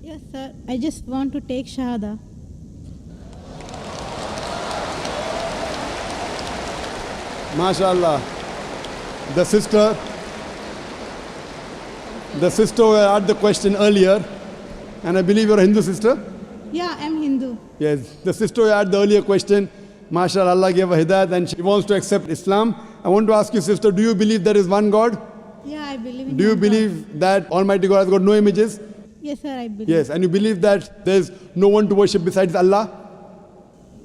Yes, sir. I just want to take Shahada. MashaAllah. The sister who had the question earlier, and I believe you're a Hindu sister? Yeah, I'm Hindu. Yes, the sister who had the earlier question, MashaAllah, Allah gave her hidayat and she wants to accept Islam. I want to ask you, sister, do you believe there is one God? Yeah, I believe in Do you one believe that Almighty God has got no images? God. Yes, sir, I believe. Yes, and you believe that there's no one to worship besides Allah?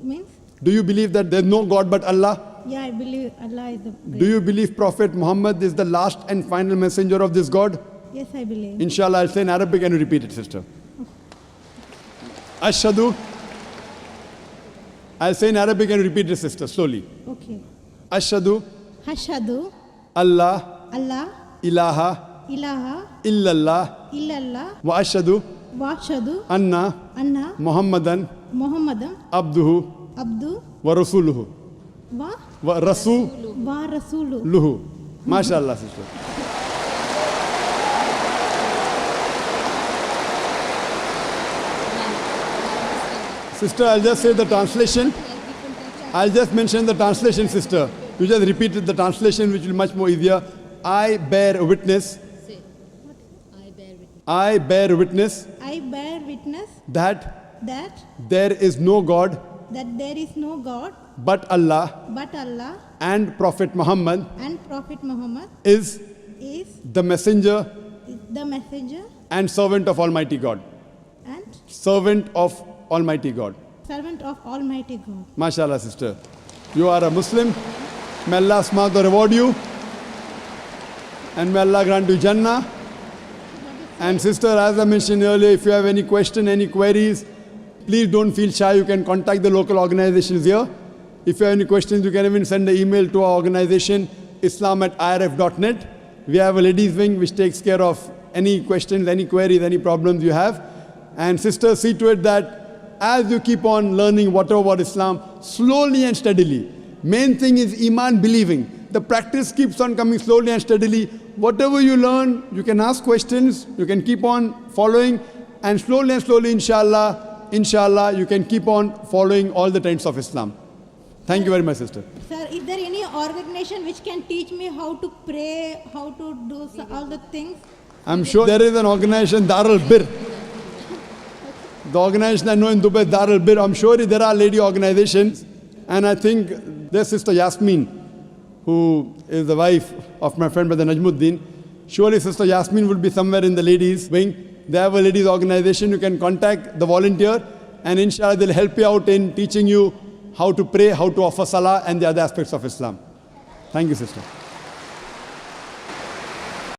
Means? Do you believe that there's no God but Allah? Yeah, I believe Allah is the great. Do you believe Prophet Muhammad is the last and final messenger of this God? Yes, I believe. Inshallah, I'll say in Arabic and you repeat it, sister. Ashhadu. I'll say in Arabic and you repeat it, sister, slowly. Okay. Ashhadu Hashadu Allah Allah ilaha ilaha illallah illallah wa ashhadu washadu anna anna Muhammadan Muhammadan abduhu abdu wa rasuluhu. wa Wa rasuluhu. wa rasulu. MashaAllah, sister. Sister, I'll just say the translation. I'll just mention the translation, sister. You just repeated the translation, which will be much more easier. I bear witness. I bear witness I bear witness that that there is no God there is no God but Allah but Allah and Prophet Muhammad and Prophet Muhammad is is the messenger the messenger and servant of Almighty God. and Servant of Almighty God. servant of Almighty God. MashaAllah, sister. You are a Muslim. May Allah smart or reward you. And may Allah grant you Jannah. And sister, as I mentioned earlier, if you have any question, any queries, please don't feel shy. You can contact the local organizations here. If you have any questions, you can even send an email to our organization, islam@irf.net. We have a ladies wing which takes care of any questions, any queries, any problems you have. And sister, see to it that as you keep on learning whatever about Islam, slowly and steadily. Main thing is Iman, believing. The practice keeps on coming slowly and steadily. Whatever you learn, you can ask questions, you can keep on following, and slowly, inshallah, you can keep on following all the tenets of Islam. Thank you very much, sister. Sir, is there any organization which can teach me how to pray, how to do all the things? I'm sure there is an organization, Darul Bir. The organization I know in Dubai, Darul Bir. I'm sure there are lady organizations. And I think there's Sister Yasmin, who is the wife of my friend Brother Najmuddin. Surely Sister Yasmin will be somewhere in the ladies wing. They have a ladies organization. You can contact the volunteer and inshallah they'll help you out in teaching you how to pray, how to offer salah and the other aspects of Islam. Thank you, sister.